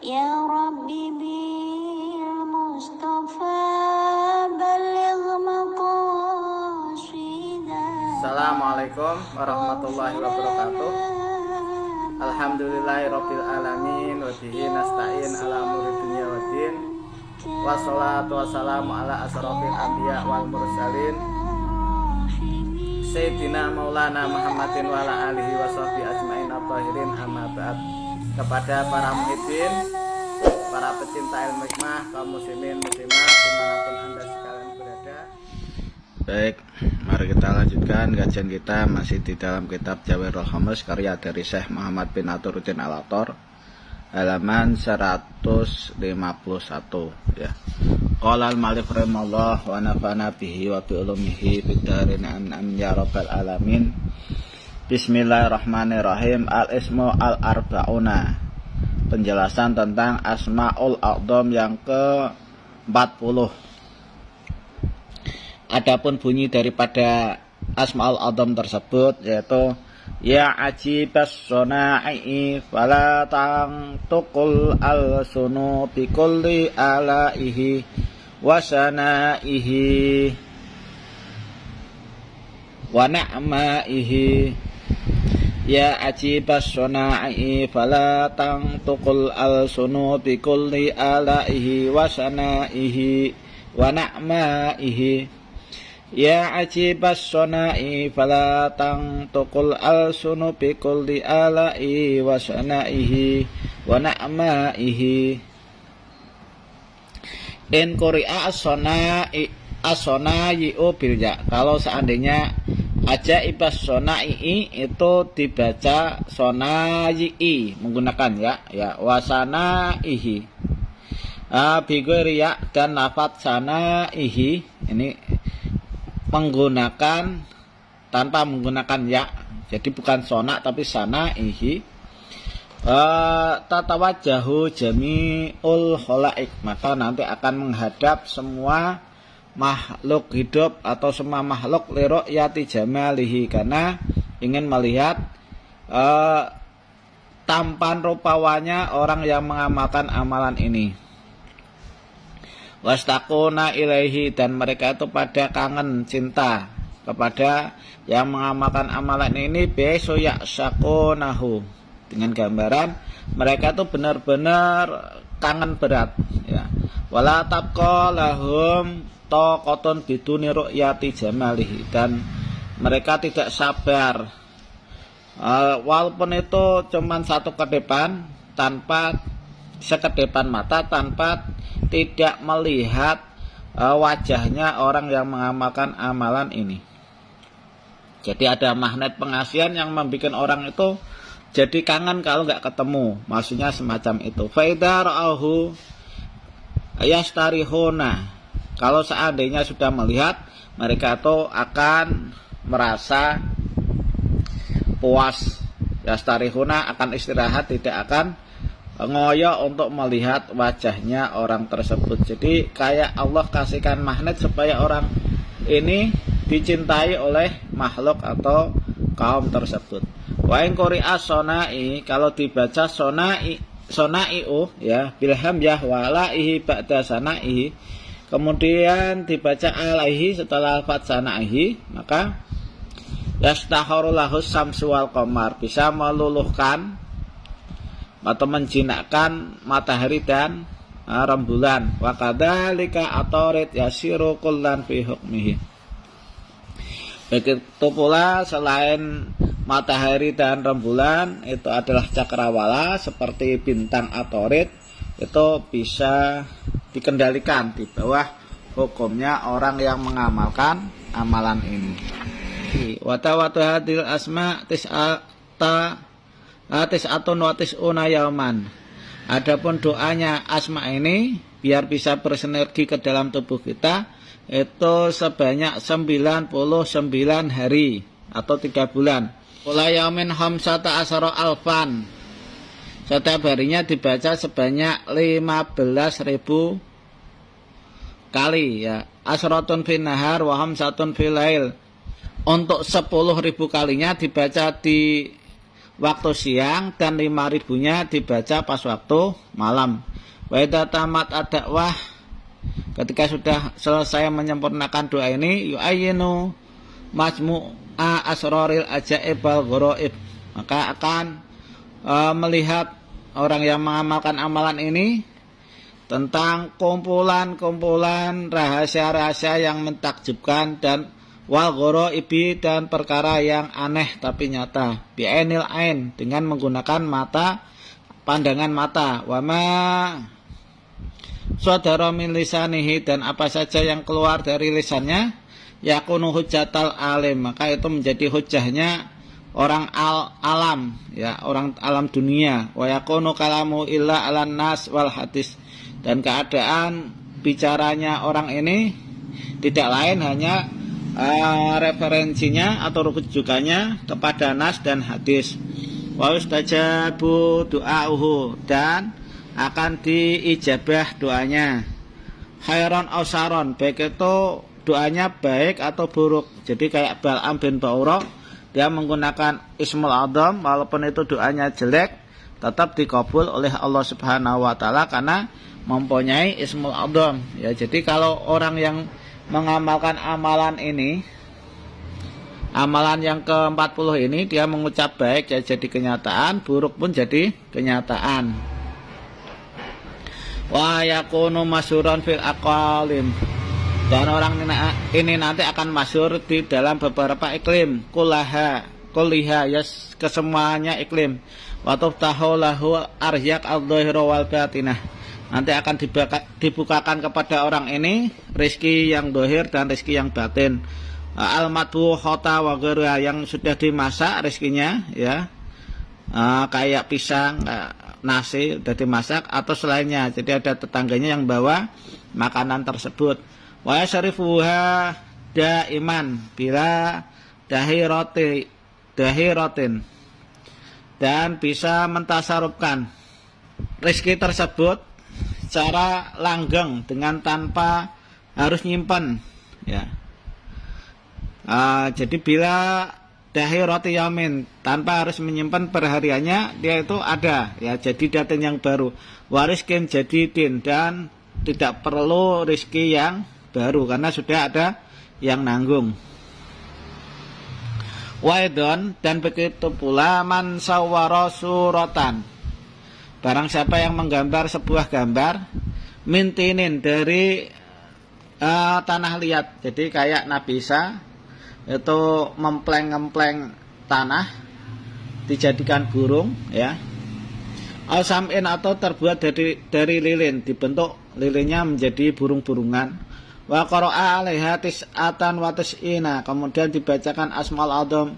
يا ربي بالمصطفى بلغ مقاصدنا. Assalamualaikum warahmatullahi wabarakatuh. Alhamdulillahirabbil alamin wa bihi nasta'in ala umuri dunya waddin. Wassalatu wassalamu ala asrofil anbiya wal mursalin Sayyidina Maulana Muhammadin wa ala alihi wa sahbihi ajmain at-tahirin, amma ba'd. Kepada para muhibbin, para pecinta ilmu hikmah, kaum muslimin muslimat dimanapun anda sekalian berada. Baik, mari kita lanjutkan kajian kita masih di dalam kitab Jawahirul Khamis karya dari Syekh Muhammad bin Naturuddin Al-Attar, halaman 151 ya. Qala al-Malik rahimahullah wa nafa'ana bihi wa bi ulumihi fid darin amin ya rabbal alamin. Bismillahirrahmanirrahim. Al-ismu al-arba'una. Penjelasan tentang Asmaul A'dzam yang ke-40. Adapun bunyi daripada Asmaul A'dzam tersebut yaitu ya ajibas sona'i fala tangtukul al-sunu bikulli alaihi wasana'ihi wa na'ma'ihi. Ya ajibas sona'i fala tangtukul al-sunu bikulli alaihi wasana'ihi wa na'ma'ihi. Ya ajibas sona'i fala tangtukul al-sunu bikulli alaihi wasana'ihi wa na'ma'ihi. In quri'a as-sona'i'u bil ya. Kalau seandainya ajaibas sona'i itu dibaca sona'i'i menggunakan ya wasana'ihi. Bighairi ya dan lafadz sana'ihi ini menggunakan tanpa menggunakan ya. Jadi bukan sona tapi sana'ihi. Tatawajjahu jami'ul khalaik, maka nanti akan menghadap semua makhluk hidup atau semua makhluk liru'yati jamalihi, karena ingin melihat tampan rupawanya orang yang mengamalkan amalan ini. Wastaquna ilaihi, dan mereka itu pada kangen cinta kepada yang mengamalkan amalan ini. Beso yaksakunahu, dengan gambaran mereka itu benar-benar kangen berat ya. Wala tabqa lahum taqatun biduni ru'yati jamalihi, dan mereka tidak sabar walaupun itu cuman satu kedepan, tanpa sekedepan mata, tanpa tidak melihat wajahnya orang yang mengamalkan amalan ini. Jadi ada magnet pengasihan yang membuat orang itu jadi kangen kalau nggak ketemu, maksudnya semacam itu. Faida ra'ahu yastarihuna, kalau seandainya sudah melihat, mereka itu akan merasa puas. Yastarihuna akan istirahat, tidak akan ngoyo untuk melihat wajahnya orang tersebut. Jadi kayak Allah kasihkan magnet supaya orang ini dicintai oleh makhluk atau kaum tersebut. Wa in quri'a sona'i, kalau dibaca sona'i'u ya bilham ya walaihi ba'da sana'ihi, kemudian dibaca alaihi setelah lafaz sana'ihi, maka yastaharu lahus samsu wal qamar, bisa meluluhkan atau menjinakkan matahari dan rembulan. Wa kadzalika atarid yasiru kullan fi hukmihi. Begitu pula selain matahari dan rembulan itu adalah cakrawala seperti bintang atarid, itu bisa dikendalikan di bawah hukumnya orang yang mengamalkan amalan ini. Wa hadil asma tis'atun wa tis'una yauman. Adapun doanya asma ini biar bisa bersinergi ke dalam tubuh kita itu sebanyak 99 hari atau 3 bulan. Kula yaumin khamsata asyara alfan. Setiap harinya dibaca sebanyak 15.000 kali ya. Asratun fin nahar wa khamsatun fil lail. Untuk 10.000 kalinya dibaca di waktu siang dan 5.000-nya dibaca pas waktu malam. Wa idza tamat ad-da'wah, ketika sudah selesai menyempurnakan doa ini, yu'ayyinu majmu'a asraril ajaib wal gharaib, maka akan melihat orang yang mengamalkan amalan ini tentang kumpulan-kumpulan rahasia-rahasia yang mentakjubkan dan wal ghoraibi, dan perkara yang aneh tapi nyata, bi'ainil ain, dengan menggunakan mata, pandangan mata, wama sadara min lisanihi, dan apa saja yang keluar dari lisannya, yakunu hujjatal alim, maka itu menjadi hujjahnya orang alam, ya, orang alam dunia. Wa yakunu kalamu illa alan nas wal hadis, dan keadaan bicaranya orang ini tidak lain hanya referensinya atau rujukannya kepada nas dan hadis. Wa yustajabu du'auhu, dan akan diijabah doanya. Khairon aw saron, baik itu doanya baik atau buruk. Jadi kayak Bal'am bin Ba'urah, dia menggunakan Ismul Adzam, walaupun itu doanya jelek tetap dikabul oleh Allah Subhanahu wa taala karena mempunyai Ismul Adzam. Ya, jadi kalau orang yang mengamalkan amalan ini, amalan yang ke-40 ini, dia mengucap baik ya jadi kenyataan, buruk pun jadi kenyataan. Wa yakunu masyhuran fil aqalim, dan orang ini nanti akan masyhur di dalam beberapa iklim, kuliha ya, kesemuanya iklim. Wa tuftahu lahu aryak adh-dhahira wal batinah, nanti akan dibukakan kepada orang ini rezeki yang dohir dan rezeki yang batin. Al-madhu khota wa ghairuha, yang sudah dimasak rezekinya, ya, kayak pisang, nasi sudah dimasak atau selainnya. Jadi ada tetangganya yang bawa makanan tersebut. Wa yasrifuha daiman bila dahiratin, dan bisa mentasarufkan rezeki tersebut secara langgeng dengan tanpa harus nyimpan, ya. Jadi bila dahirati yamin, tanpa harus menyimpan perhariannya, dia itu ada, ya, jadi datin yang baru. Wariskin jadidin, dan tidak perlu rezeki yang baru karena sudah ada yang nanggung. Waidon, dan begitu pula man sawwara suratan, barang siapa yang menggambar sebuah gambar, mintinin, dari tanah liat, jadi kayak Nabi Isa itu mempleng-ngempleng tanah dijadikan burung, ya, al-sam'in, atau terbuat dari lilin, dibentuk lilinnya menjadi burung-burungan. Wa qara'a 'alaiha tis'atan wa tis'ina, kemudian dibacakan Asmaul Adzam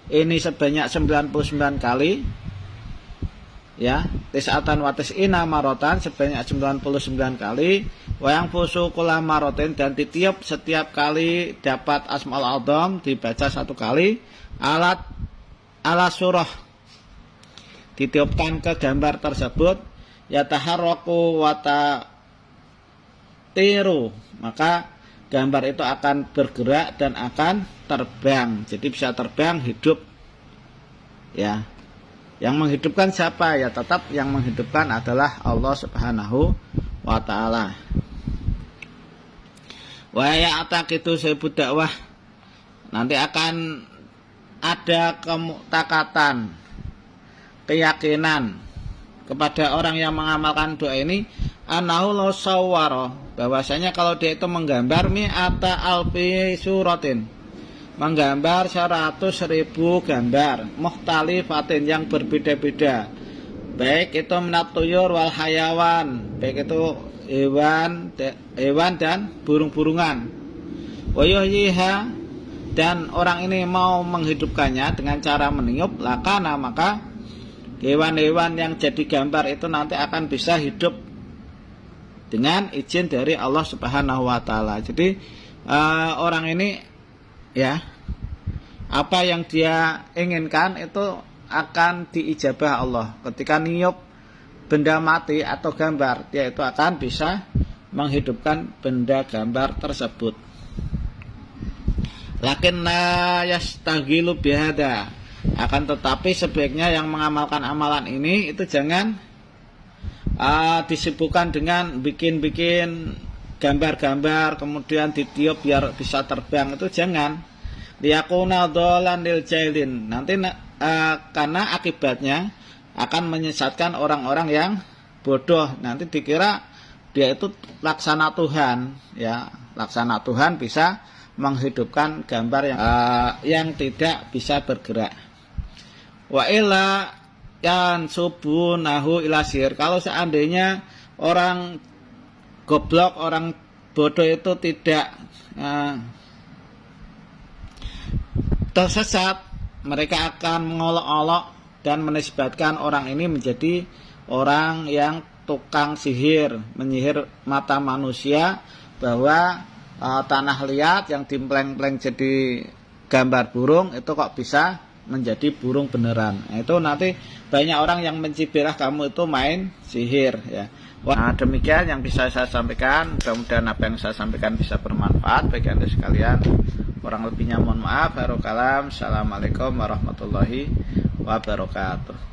ini sebanyak 99 kali, ya, tis'atan wa tis'ina marotan, sebanyak 99 kali. Wayang fusu kula marotin, dan ditiup setiap kali dapat Asmaul Adzam dibaca satu kali, ala surah, ditiupkan ke gambar tersebut, yataharraku wata tiru, maka gambar itu akan bergerak dan akan terbang. Jadi bisa terbang, hidup, ya. Yang menghidupkan siapa? Ya tetap yang menghidupkan adalah Allah Subhanahu wa ta'ala. Wa ya'taqidu saibud dakwah, nanti akan ada kemutakatan, keyakinan kepada orang yang mengamalkan doa ini, annahu law sawwara, bahwasanya kalau dia itu menggambar mi'ata alfi suratin, menggambar 100.000 gambar, mukhtalifatin, yang berbeda-beda, baik itu minat tuyur wal hayawan, baik itu hewan dan burung-burungan. Wa yuhyiha, dan orang ini mau menghidupkannya dengan cara meniup, lakana, maka hewan-hewan yang jadi gambar itu nanti akan bisa hidup dengan izin dari Allah Subhanahu wa taala. Jadi orang ini, ya, apa yang dia inginkan itu akan diijabah Allah. Ketika niup benda mati atau gambar, dia itu akan bisa menghidupkan benda gambar tersebut. Lakin la yastaghilu bihada, Akan tetapi sebaiknya yang mengamalkan amalan ini itu jangan disibukkan dengan bikin-bikin gambar-gambar kemudian ditiup biar bisa terbang, itu jangan. Liyakuna dholan lil jailin, nanti karena akibatnya akan menyesatkan orang-orang yang bodoh, nanti dikira dia itu laksana Tuhan, ya. Laksana Tuhan bisa menghidupkan gambar yang tidak bisa bergerak. Wa illa yan subunahu ila sihir. Kalau seandainya orang goblok, orang bodoh itu tidak tersesat, mereka akan mengolok-olok dan menisbatkan orang ini menjadi orang yang tukang sihir, menyihir mata manusia, bahwa tanah liat yang dimpleng-pleng jadi gambar burung itu kok bisa menjadi burung beneran. Nah, itu nanti banyak orang yang mencibirah kamu itu main sihir, ya. Nah, demikian yang bisa saya sampaikan. Mudah-mudahan apa yang saya sampaikan bisa bermanfaat bagi Anda sekalian. Kurang lebihnya mohon maaf. Assalamualaikum warahmatullahi wabarakatuh.